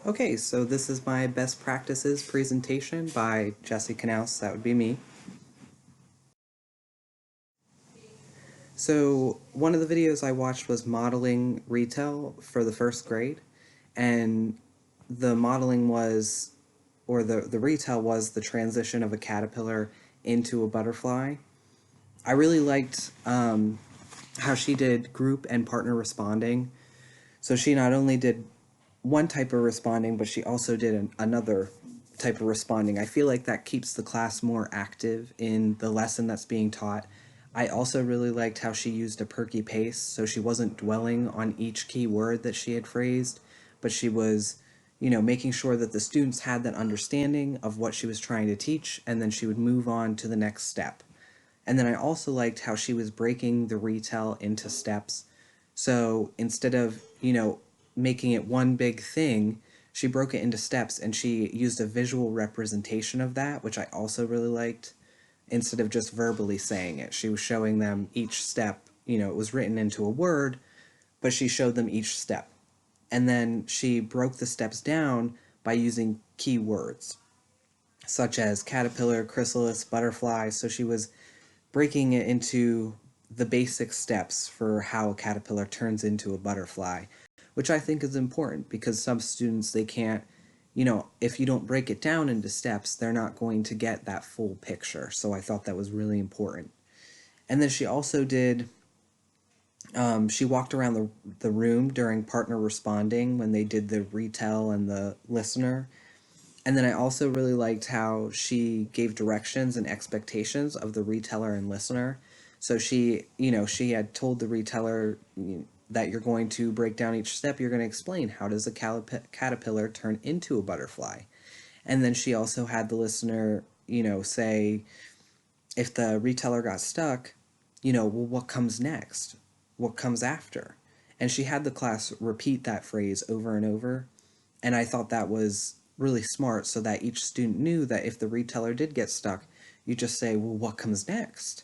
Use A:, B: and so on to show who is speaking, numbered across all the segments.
A: Okay, so this is my best practices presentation by Jesse Knaus, that would be me. So one of the videos I watched was modeling retail for the first grade, and the modeling was, or the retail was the transition of a caterpillar into a butterfly. I really liked how she did group and partner responding. So she not only did one type of responding, but she also did another type of responding. I feel like that keeps the class more active in the lesson that's being taught. I also really liked how she used a perky pace, so she wasn't dwelling on each key word that she had phrased, but she was, making sure that the students had that understanding of what she was trying to teach, and then she would move on to the next step. And then I also liked how she was breaking the retell into steps. So instead of, making it one big thing, she broke it into steps and she used a visual representation of that, which I also really liked. Instead of just verbally saying it, she was showing them each step. It was written into a word, but she showed them each step. And then she broke the steps down by using key words, such as caterpillar, chrysalis, butterfly. So she was breaking it into the basic steps for how a caterpillar turns into a butterfly, which I think is important because some students, they can't, if you don't break it down into steps, they're not going to get that full picture. So I thought that was really important. And then she also did, she walked around the room during partner responding when they did the retell and the listener. And then I also really liked how she gave directions and expectations of the reteller and listener. So she had told the reteller that you're going to break down each step. You're going to explain how does a caterpillar turn into a butterfly. And then she also had the listener, say if the reteller got stuck, well, what comes next? What comes after? And she had the class repeat that phrase over and over. And I thought that was really smart so that each student knew that if the reteller did get stuck, you just say, well, what comes next?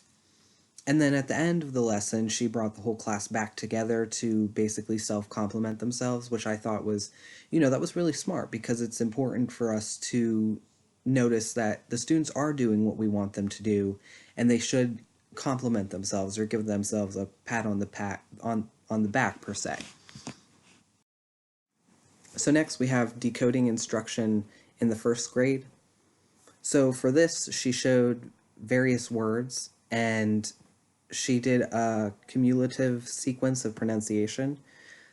A: And then at the end of the lesson, she brought the whole class back together to basically self compliment themselves, which I thought was, that was really smart because it's important for us to notice that the students are doing what we want them to do and they should compliment themselves or give themselves a pat on on the back per se. So next we have decoding instruction in the first grade. So for this, she showed various words and she did a cumulative sequence of pronunciation.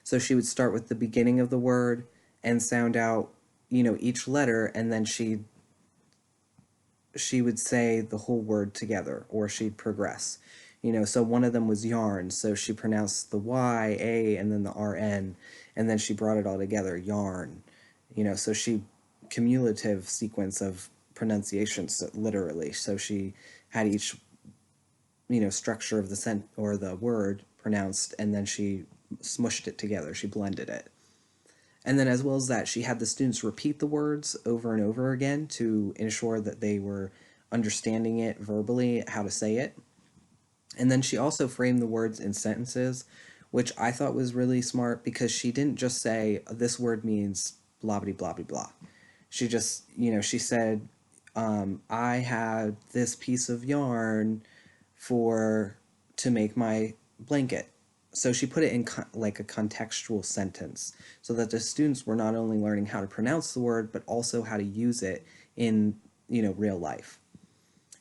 A: So she would start with the beginning of the word and sound out, each letter, and then she would say the whole word together, or she'd progress. So one of them was yarn, so she pronounced the Y, A, and then the RN, and then she brought it all together, yarn. So she cumulative sequence of pronunciations literally. So she had each structure of the or the word pronounced, and then she smushed it together. She blended it. And then, as well as that, she had the students repeat the words over and over again to ensure that they were understanding it verbally, how to say it. And then she also framed the words in sentences, which I thought was really smart because she didn't just say, this word means blah, blah, blah, blah, blah. She just, she said, I had this piece of yarn for to make my blanket. So she put it in like a contextual sentence so that the students were not only learning how to pronounce the word but also how to use it in real life.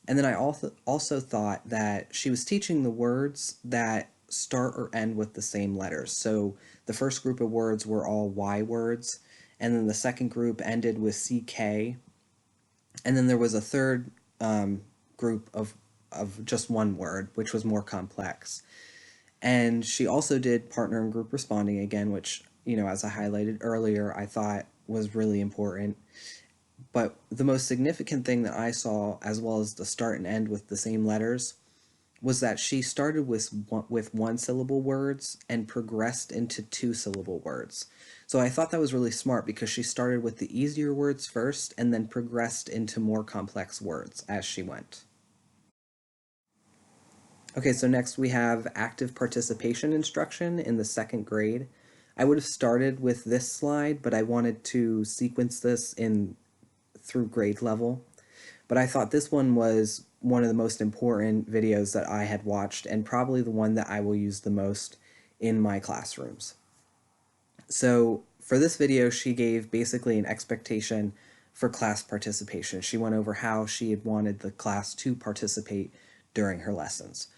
A: And then I also thought that she was teaching the words that start or end with the same letters. So the first group of words were all Y words, and then the second group ended with CK, and then there was a third group of just one word, which was more complex. And she also did partner and group responding again, which, as I highlighted earlier, I thought was really important. But the most significant thing that I saw, as well as the start and end with the same letters, was that she started with one syllable words and progressed into two syllable words. So I thought that was really smart because she started with the easier words first and then progressed into more complex words as she went. Okay, so next we have active participation instruction in the second grade. I would have started with this slide, but I wanted to sequence this in through grade level. But I thought this one was one of the most important videos that I had watched, and probably the one that I will use the most in my classrooms. So for this video, she gave basically an expectation for class participation. She went over how she had wanted the class to participate during her lessons.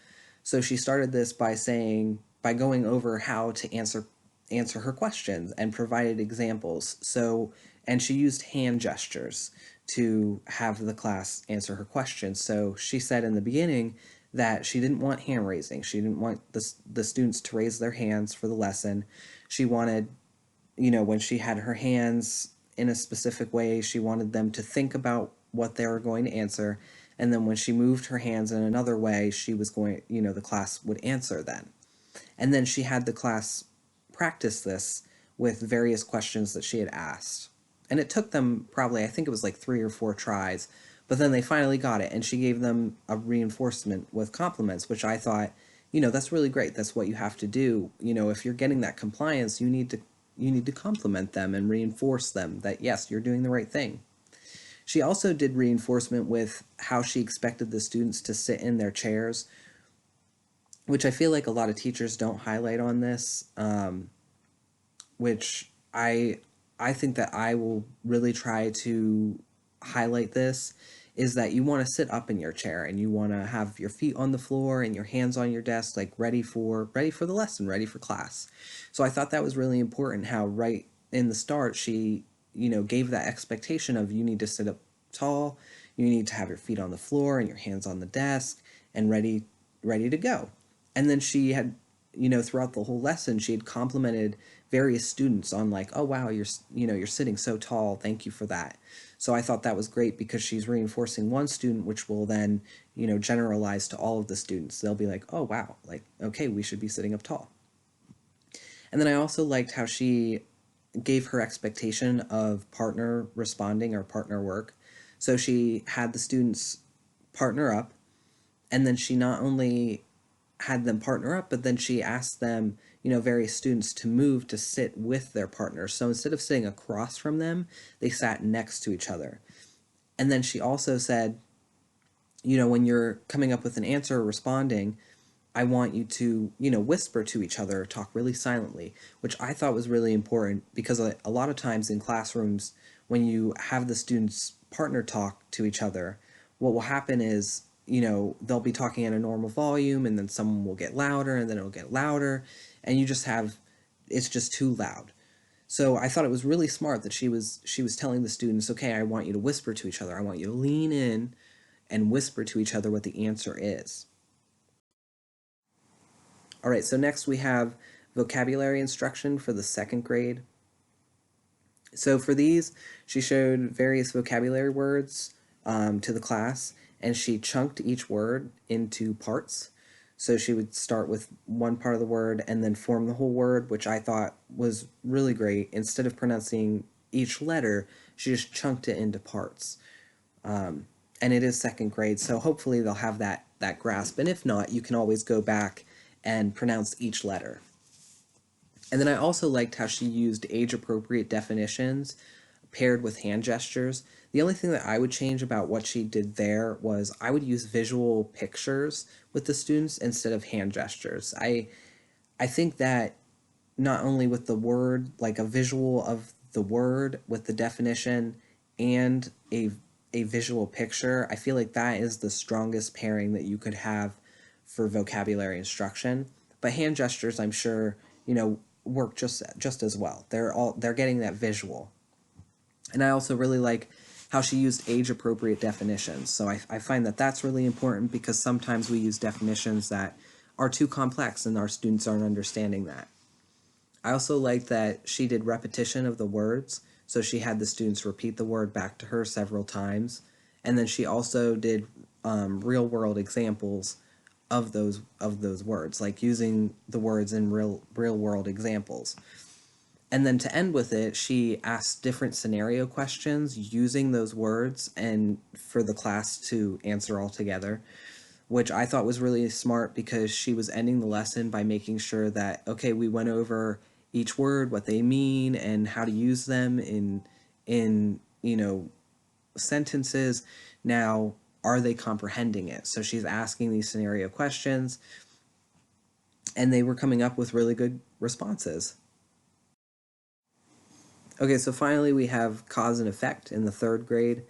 A: So she started this by going over how to answer her questions and provided examples. And she used hand gestures to have the class answer her questions. So she said in the beginning that she didn't want hand raising. She didn't want the students to raise their hands for the lesson. She wanted, when she had her hands in a specific way, she wanted them to think about what they were going to answer. And then when she moved her hands in another way, she was going, the class would answer then. And then she had the class practice this with various questions that she had asked. And it took them probably, I think it was like 3 or 4 tries, but then they finally got it. And she gave them a reinforcement with compliments, which I thought, that's really great. That's what you have to do. If you're getting that compliance, you need to compliment them and reinforce them that yes, you're doing the right thing. She also did reinforcement with how she expected the students to sit in their chairs, which I feel like a lot of teachers don't highlight on this, which I think that I will really try to highlight this, is that you want to sit up in your chair and you want to have your feet on the floor and your hands on your desk, like ready for the lesson, ready for class. So I thought that was really important how right in the start she, gave that expectation of you need to sit up tall, you need to have your feet on the floor and your hands on the desk and ready to go. And then she had, throughout the whole lesson, she had complimented various students on like, oh wow, you're sitting so tall, thank you for that. So I thought that was great because she's reinforcing one student, which will then, generalize to all of the students. They'll be like, oh wow, like, okay, we should be sitting up tall. And then I also liked how she gave her expectation of partner responding or partner work. So she had the students partner up, and then she not only had them partner up, but then she asked them, various students to move to sit with their partners. So instead of sitting across from them, they sat next to each other. And then she also said, when you're coming up with an answer or responding, I want you to, whisper to each other, talk really silently, which I thought was really important because a lot of times in classrooms, when you have the students partner talk to each other, what will happen is, they'll be talking at a normal volume and then someone will get louder and then it'll get louder and it's just too loud. So I thought it was really smart that she was telling the students, okay, I want you to whisper to each other. I want you to lean in and whisper to each other what the answer is. All right, so next we have vocabulary instruction for the second grade. So for these, she showed various vocabulary words to the class, and she chunked each word into parts. So she would start with one part of the word and then form the whole word, which I thought was really great. Instead of pronouncing each letter, she just chunked it into parts. And it is second grade, so hopefully they'll have that grasp. And if not, you can always go back and pronounce each letter. And then I also liked how she used age-appropriate definitions paired with hand gestures. The only thing that I would change about what she did there was I would use visual pictures with the students instead of hand gestures. I think that not only with the word, like a visual of the word with the definition and a visual picture, I feel like that is the strongest pairing that you could have for vocabulary instruction. But hand gestures, I'm sure, work just as well. They're getting that visual. And I also really like how she used age appropriate definitions. So I find that that's really important because sometimes we use definitions that are too complex and our students aren't understanding that. I also like that she did repetition of the words, so she had the students repeat the word back to her several times, and then she also did real world examples of those words, like using the words in real world examples. And then to end with it, she asked different scenario questions using those words and for the class to answer all together, which I thought was really smart because she was ending the lesson by making sure that, okay, we went over, each word, what they mean, and how to use them in sentences. Now, are they comprehending it? So she's asking these scenario questions, and they were coming up with really good responses. Okay, so finally we have cause and effect in the third grade.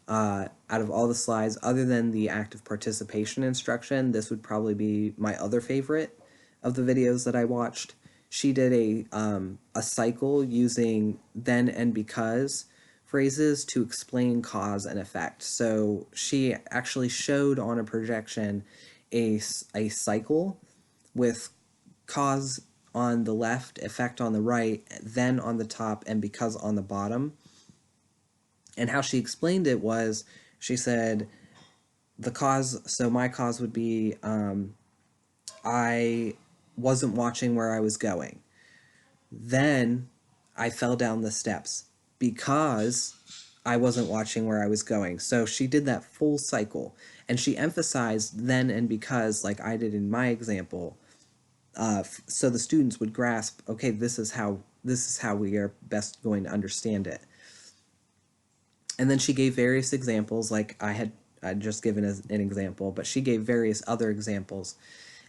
A: Out of all the slides, other than the active participation instruction, this would probably be my other favorite of the videos that I watched. She did a cycle using then and because phrases to explain cause and effect. So she actually showed on a projection a cycle with cause on the left, effect on the right, then on the top, and because on the bottom. And how she explained it was, she said, the cause, so my cause would be I wasn't watching where I was going. Then I fell down the steps because I wasn't watching where I was going. So she did that full cycle, and she emphasized then and because, like I did in my example, so the students would grasp, okay, this is how we are best going to understand it. And then she gave various examples, like I'd just given as an example, but she gave various other examples.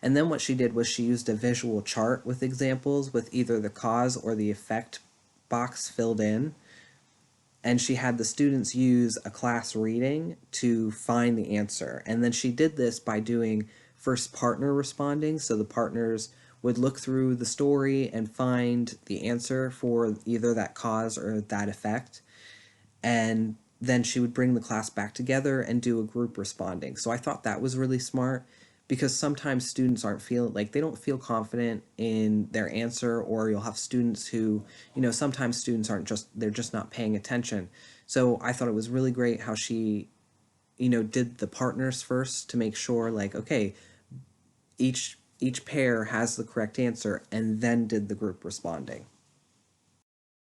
A: And then what she did was she used a visual chart with examples with either the cause or the effect box filled in. And she had the students use a class reading to find the answer. And then she did this by doing first partner responding. So the partners would look through the story and find the answer for either that cause or that effect. And then she would bring the class back together and do a group responding. So I thought that was really smart, because sometimes students aren't feeling like they don't feel confident in their answer, or you'll have students who, sometimes students aren't just, they're just not paying attention. So I thought it was really great how she, did the partners first to make sure, like, okay, each pair has the correct answer, and then did the group responding.